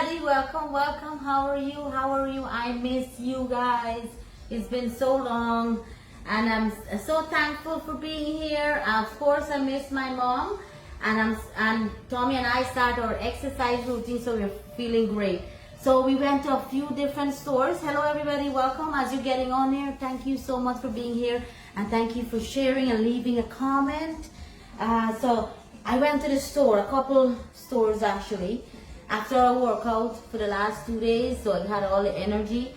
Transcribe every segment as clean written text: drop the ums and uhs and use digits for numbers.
everybody, welcome. How are you? I miss you guys. It's been so long and I'm so thankful for being here. Of course, I miss my mom, and Tommy and I start our exercise routine, so we're feeling great. So we went to a few different stores. Hello everybody, welcome. As you're getting on here, thank you so much for being here, and thank you for sharing and leaving a comment. So I went to the store, a couple stores actually, after a workout for the last 2 days, so I had all the energy,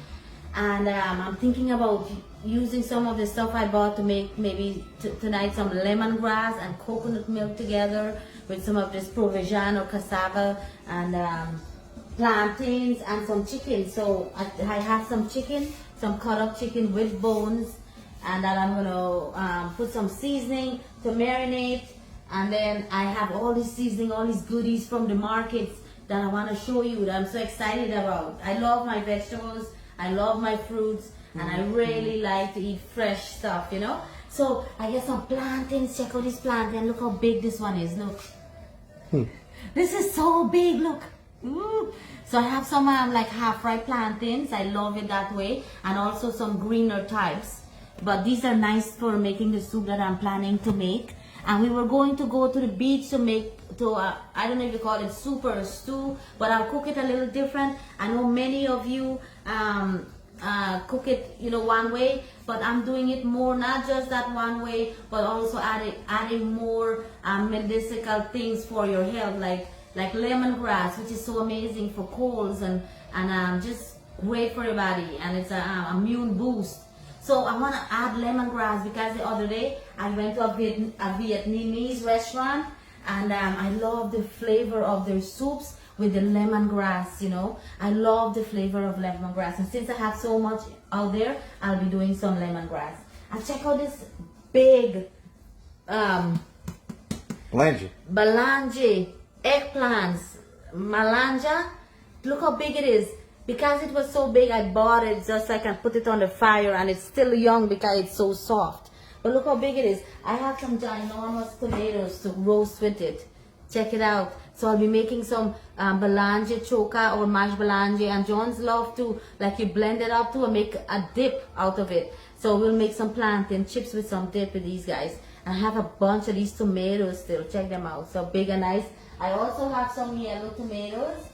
and I'm thinking about using some of the stuff I bought to make maybe tonight some lemongrass and coconut milk together with some of this provision or cassava and plantains and some chicken. So I have some chicken, some cut up chicken with bones, and then I'm gonna put some seasoning to marinate, and then I have all this seasoning, all these goodies from the markets that I want to show you that I'm so excited about. I love my vegetables, I love my fruits, and I really like to eat fresh stuff, you know. So I get some plantains. Check out this plantain. Look how big this one is. Look. This is so big. Look. Ooh. So I have some like half ripe plantains. I love it that way, and also some greener types. But these are nice for making the soup that I'm planning to make. And we were going to go to the beach to make I don't know if you call it soup or a stew, but I'll cook it a little different. I know many of you cook it, you know, one way, but I'm doing it more, not just that one way, but also adding more medicinal things for your health, like lemongrass, which is so amazing for colds and just great for your body, and it's an immune boost. So I want to add lemongrass because the other day I went to a Vietnamese restaurant, and I love the flavor of their soups with the lemongrass, you know. I love the flavor of lemongrass, and since I have so much out there, I'll be doing some lemongrass. And check out this big Balange eggplants, malanja. Look how big it is. Because it was so big, I bought it just so I can put it on the fire, and it's still young because it's so soft. But look how big it is. I have some ginormous tomatoes to roast with it. Check it out. So I'll be making some balange choka or mashed balange, and John's love to, like, you blend it up to and make a dip out of it. So we'll make some plantain chips with some dip with these guys. I have a bunch of these tomatoes still. Check them out. So big and nice. I also have some yellow tomatoes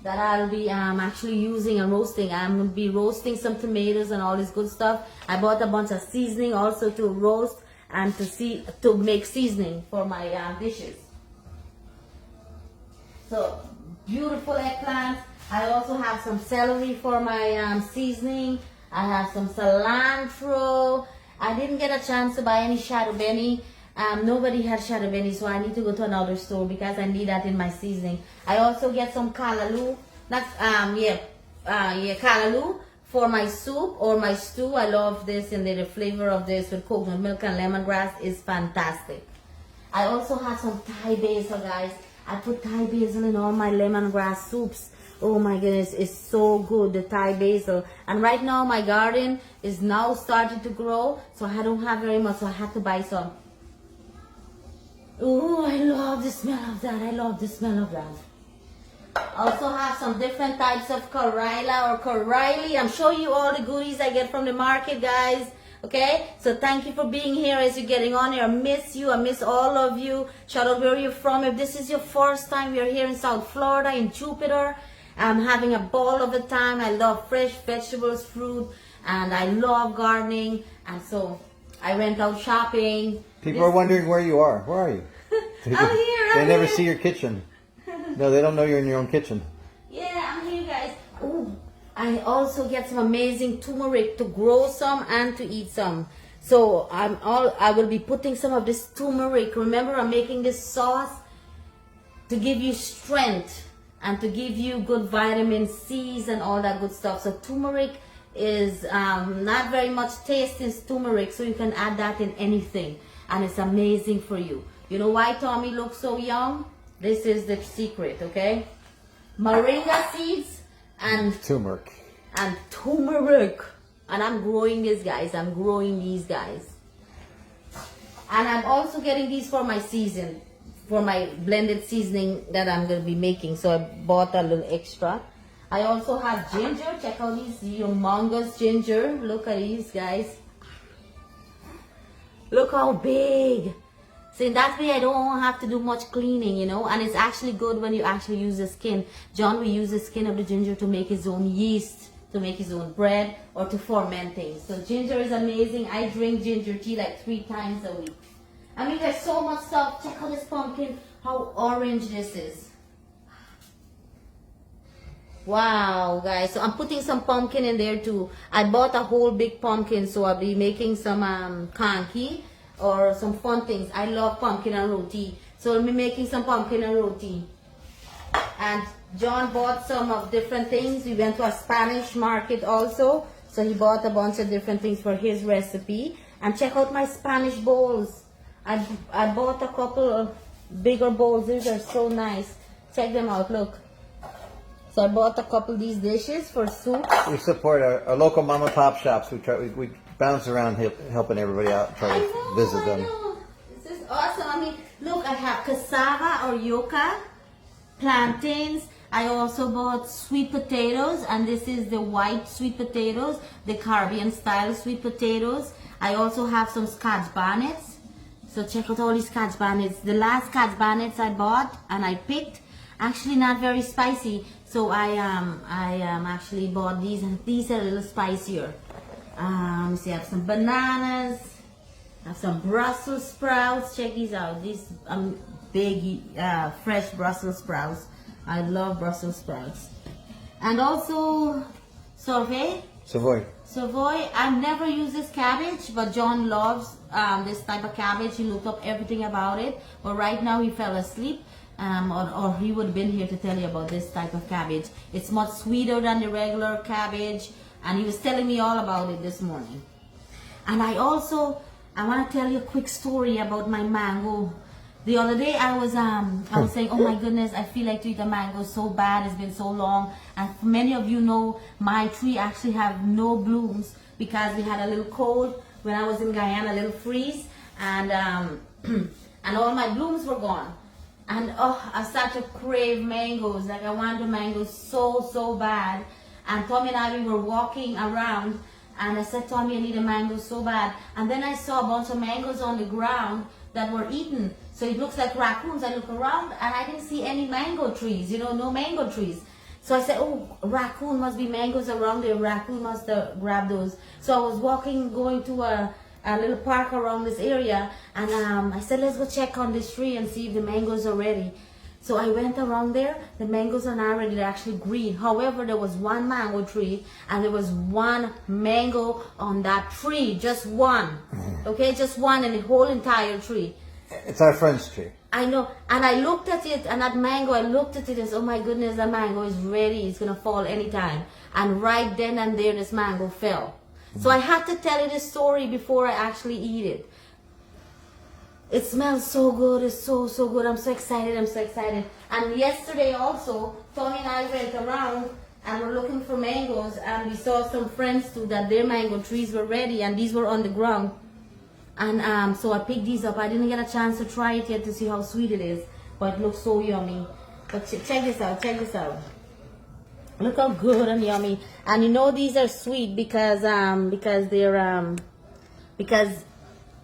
that I'll be actually using and roasting. I'm going to be roasting some tomatoes and all this good stuff. I bought a bunch of seasoning also to roast and to make seasoning for my dishes. So beautiful eggplants. I also have some celery for my seasoning. I have some cilantro. I didn't get a chance to buy any shadow benny. Nobody had shadow benny, so I need to go to another store because I need that in my seasoning. I also get some callaloo, callaloo for my soup or my stew. I love this, and the flavor of this with coconut milk and lemongrass is fantastic. I also have some Thai basil, guys. I put Thai basil in all my lemongrass soups. Oh my goodness, it's so good, the Thai basil. And right now my garden is now starting to grow, so I don't have very much, so I had to buy some. Oh, I love the smell of that. I love the smell of that. Also have some different types of Karila or Kariley. I'm showing you all the goodies I get from the market, guys. Okay, so thank you for being here as you're getting on here. I miss you. I miss all of you. Shout out where you're from. If this is your first time, we're here in South Florida, in Jupiter. I'm having a ball of the time. I love fresh vegetables, fruit, and I love gardening. And so I went out shopping. People are wondering where you are. Where are you? I'm They never here. see your kitchen. No, they don't know you're in your own kitchen. Yeah, I'm here, guys. Ooh, I also get some amazing turmeric to grow some and to eat some. So I will be putting some of this turmeric. Remember, I'm making this sauce to give you strength and to give you good vitamin C's and all that good stuff. So turmeric is not very much taste in turmeric, so you can add that in anything, and it's amazing for you. You know why Tommy looks so young? This is the secret, okay? Moringa seeds and Turmeric. And turmeric. And I'm growing these guys. I'm growing these guys. And I'm also getting these for my season. for my blended seasoning that I'm going to be making. So I bought a little extra. I also have ginger. Check out these humongous ginger. Look at these, guys. Look how big. So that way I don't have to do much cleaning, you know. And it's actually good when you actually use the skin. John will use the skin of the ginger to make his own yeast, to make his own bread, or to ferment things. So ginger is amazing. I drink ginger tea like 3 times a week. I mean, there's so much stuff. Check out this pumpkin, how orange this is. Wow, guys. So I'm putting some pumpkin in there too. I bought a whole big pumpkin, so I'll be making some kanki or some fun things. I love pumpkin and roti. So I'll be making some pumpkin and roti. And John bought some of different things. We went to a Spanish market also. So he bought a bunch of different things for his recipe. And check out my Spanish bowls. I bought a couple of bigger bowls. These are so nice. Check them out, look. So I bought a couple of these dishes for soup. We support our local mom and pop shops. We bounce around helping everybody out, try to visit them. I know. This is awesome. I mean, look, I have cassava or yuca, plantains. I also bought sweet potatoes, and this is the white sweet potatoes, the Caribbean style sweet potatoes. I also have some scotch bonnets. So check out all these scotch bonnets. The last scotch bonnets I bought and I picked, actually not very spicy. So I actually bought these, and these are a little spicier. See, I have some bananas, I have some Brussels sprouts. Check these out. These big fresh Brussels sprouts. I love Brussels sprouts. And also Savoy. I've never used this cabbage, but John loves this type of cabbage. He looked up everything about it, but right now he fell asleep. Or he would have been here to tell you about this type of cabbage. It's much sweeter than the regular cabbage, and he was telling me all about it this morning. And I want to tell you a quick story about my mango. The other day I was saying, oh my goodness, I feel like to eat a mango so bad. It's been so long. And many of you know my tree actually have no blooms because we had a little cold when I was in Guyana, a little freeze, and all my blooms were gone. And oh, I started to crave mangoes. Like I wanted mangoes so bad. And Tommy and I, we were walking around, and I said, Tommy, I need a mango so bad. And then I saw a bunch of mangoes on the ground that were eaten. So it looks like raccoons. I look around and I didn't see any mango trees, you know, no mango trees. So I said, oh, raccoon must be mangoes around there. Raccoon must have grabbed those. So I was walking, going to a little park around this area, and I said, let's go check on this tree and see if the mangoes are ready. So I went around there. The mangoes are not ready. They're actually green. However, there was one mango tree, and there was one mango on that tree, just one. Okay, just one in the whole entire tree. It's our friend's tree. I know, and I looked at it, and that mango, I looked at it and said, oh my goodness, that mango is ready. It's gonna fall anytime. And right then and there, this mango fell. So I had to tell you this story before I actually eat it. It smells so good. It's so good. I'm so excited. And yesterday also, Tommy and I went around and were looking for mangoes, and we saw some friends too that their mango trees were ready, and these were on the ground. And so I picked these up. I didn't get a chance to try it yet to see how sweet it is, but it looks so yummy. But check this out. Look how good and yummy. And you know these are sweet because they're because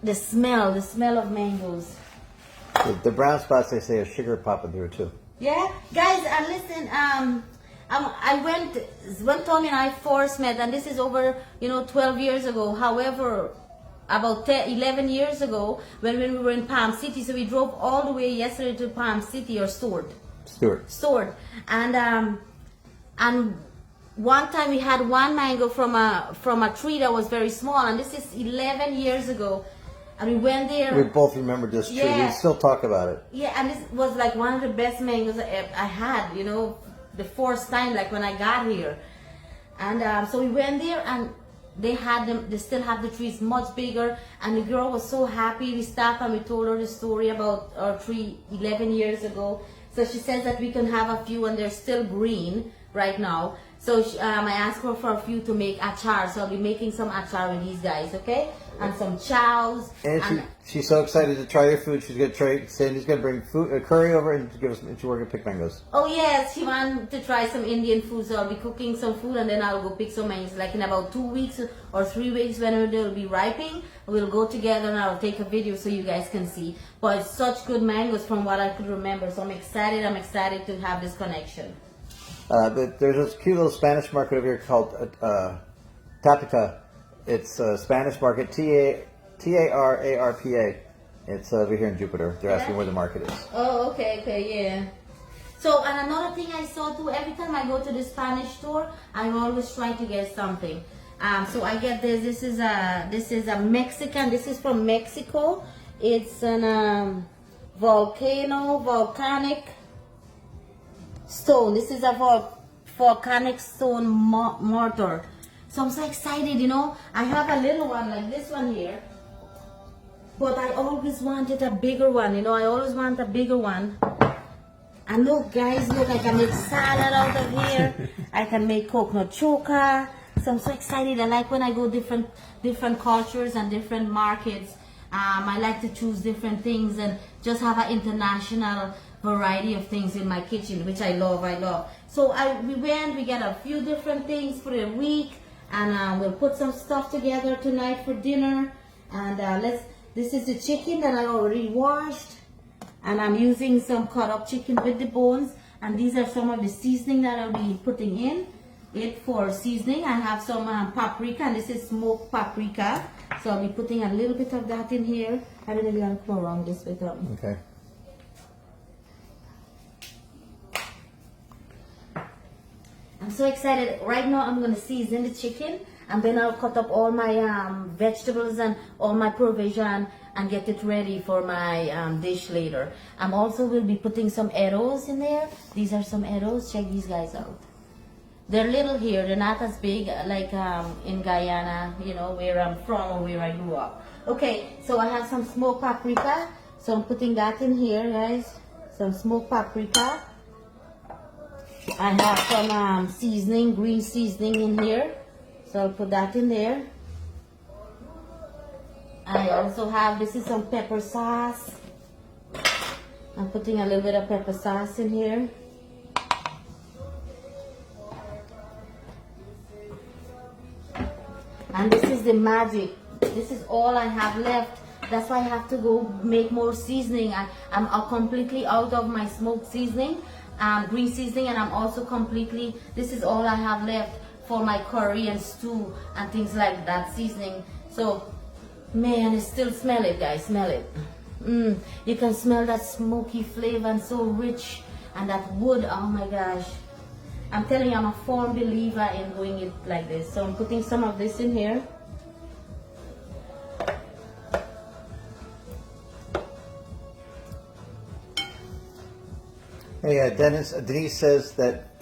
the smell of mangoes. The brown spots, they say, are sugar popping through too. Yeah, guys, and listen, I went when Tommy and I first met, and this is over 12 years ago. However, about 11 years ago, when we were in Palm City, so we drove all the way yesterday to Palm City, or Stewart. And one time we had one mango from a tree that was very small, and this is 11 years ago. And we went there. We both remember this tree. Yeah. We still talk about it. Yeah, and this was like one of the best mangoes I had, the first time, like when I got here. And so we went there, and they still have the trees much bigger, and the girl was so happy. We stopped and we told her the story about our tree 11 years ago. So she says that we can have a few, and they're still green right now. So I asked her for a few to make achar, so I'll be making some achar with these guys, okay? and some chows. And she's so excited to try your food. She's gonna try. Sandy's gonna bring food, curry over, and give us. And we're gonna pick mangoes. Oh yes, she wants to try some Indian food, so I'll be cooking some food, and then I'll go pick some mangoes. Like in about 2 weeks or 3 weeks, whenever they'll be ripening, we'll go together and I'll take a video so you guys can see. But it's such good mangoes from what I could remember, so I'm excited. I'm excited to have this connection. There's this cute little Spanish market over here called Tapita. It's a Spanish market, Tararpa. It's over here in Jupiter. They're asking where the market is. Oh, okay, yeah. So, and another thing I saw too, every time I go to the Spanish store, I'm always trying to get something. So I get this. This is a Mexican. This is from Mexico. It's an volcanic stone. This is a volcanic stone mortar. So I'm so excited, you know. I have a little one like this one here, but I always wanted a bigger one, you know. I always want a bigger one. And look, guys, look, I can make salad out of here. I can make coconut choka. So I'm so excited. I like when I go different cultures and different markets. I like to choose different things and just have an international variety of things in my kitchen, which I love. So we get a few different things for a week, and we'll put some stuff together tonight for dinner. And this is the chicken that I already washed, and I'm using some cut up chicken with the bones, and these are some of the seasoning that I'll be putting in it for seasoning. I have some paprika, and this is smoked paprika, so I'll be putting a little bit of that in here. I really want to go around this with them. Okay. I'm so excited. Right now I'm going to season the chicken, and then I'll cut up all my vegetables and all my provision and get it ready for my dish later. I'm also will be putting some arrows in there. These are some arrows. Check these guys out. They're little here. They're not as big like in Guyana, you know, where I'm from or where I grew up. Okay, so I have some smoked paprika. So I'm putting that in here, guys. Some smoked paprika. I have some seasoning, green seasoning in here, so I'll put that in there. I also have, this is some pepper sauce. I'm putting a little bit of pepper sauce in here. And this is the magic. This is all I have left. That's why I have to go make more seasoning. I'm completely out of my smoked seasoning. Green seasoning, and I'm also completely, this is all I have left for my curry and stew and things like that seasoning. So man, still smell it, guys, smell it. You can smell that smoky flavor and so rich, and that wood. Oh my gosh, I'm telling you, I'm a firm believer in doing it like this. So I'm putting some of this in here. Hey, Denise is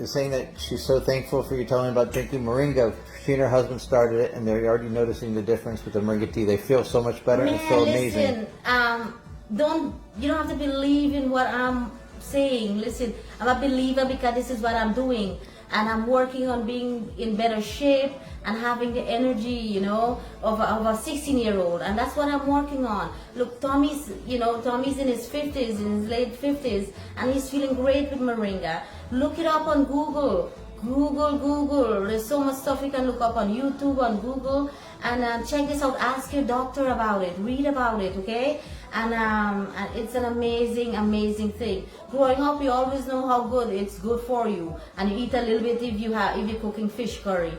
saying that she's so thankful for you telling about drinking Moringa. She and her husband started it, and they're already noticing the difference with the Moringa tea. They feel so much better and feel amazing. Listen, you don't have to believe in what I'm saying. Listen, I'm a believer because this is what I'm doing, and I'm working on being in better shape and having the energy, you know, of a 16-year-old, and that's what I'm working on. Look, Tommy's in his 50s, in his late 50s, and he's feeling great with Moringa. Look it up on Google. Google. There's so much stuff you can look up on YouTube, on Google, and check this out. Ask your doctor about it. Read about it, okay? And it's an amazing thing. Growing up, you always know how good it's good for you, and you eat a little bit if you're cooking fish curry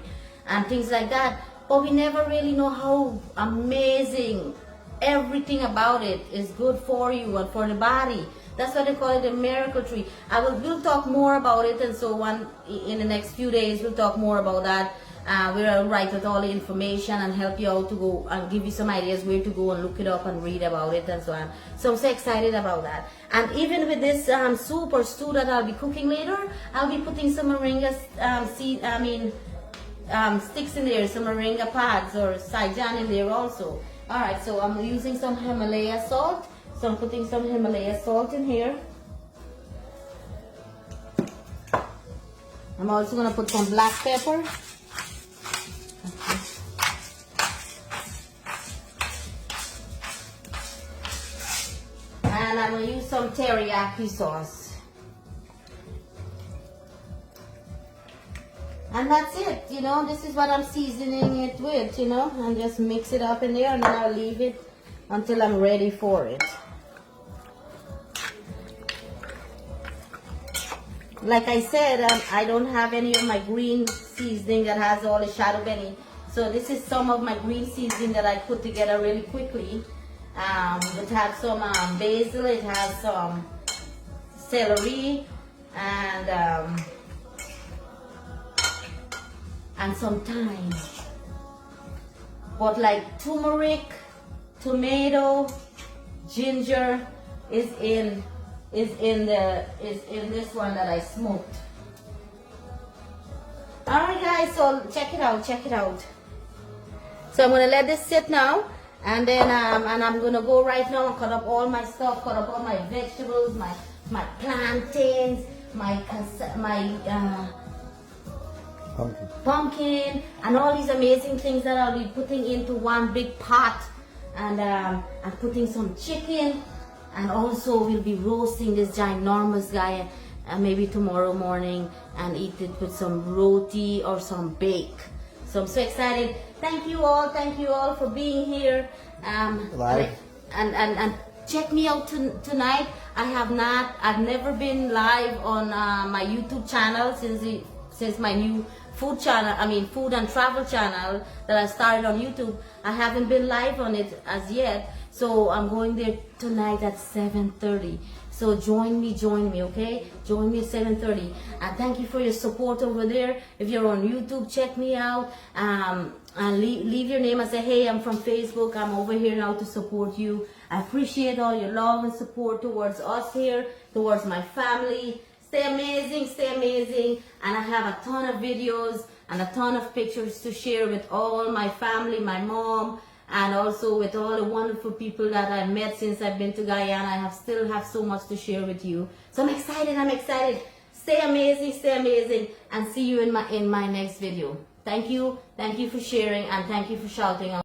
and things like that. But we never really know how amazing everything about it is good for you and for the body. That's why they call it a miracle tree. We'll talk more about it, and so on in the next few days. We'll talk more about that. We'll write out all the information and help you out to go and give you some ideas where to go and look it up and read about it and so on. So I'm so excited about that. And even with this soup or stew that I'll be cooking later, I'll be putting some moringa sticks in there, some moringa pods or saijan in there also. Alright, so I'm using some Himalaya salt. So I'm putting some Himalaya salt in here. I'm also going to put some black pepper. teriyaki sauce. And that's it, you know, this is what I'm seasoning it with, you know, and just mix it up in there, and then I'll leave it until I'm ready for it. Like I said, I don't have any of my green seasoning that has all the shadow benny. So this is some of my green seasoning that I put together really quickly. It has some basil, it has some celery, and some thyme. But like turmeric, tomato, ginger is in this one that I smoked. Alright guys, so check it out, check it out. So I'm gonna let this sit now, and then I'm gonna go right now and cut up all my stuff, cut up all my vegetables, my plantains, my pumpkin, and all these amazing things that I'll be putting into one big pot, and I'm putting some chicken, and also we'll be roasting this ginormous guy maybe tomorrow morning, and eat it with some roti or some bake. So I'm so excited. Thank you all for being here. Live. And check me out tonight. I've never been live on my YouTube channel since my new food channel, food and travel channel that I started on YouTube. I haven't been live on it as yet, so I'm going there tonight at 7:30. So join me, okay? Join me at 7:30. And thank you for your support over there. If you're on YouTube, check me out. And leave your name and say, hey, I'm from Facebook. I'm over here now to support you. I appreciate all your love and support towards us here, towards my family. Stay amazing. And I have a ton of videos and a ton of pictures to share with all my family, my mom, and also with all the wonderful people that I've met since I've been to Guyana. I still have so much to share with you. So I'm excited. Stay amazing, and see you in my next video. Thank you for sharing, and thank you for shouting out.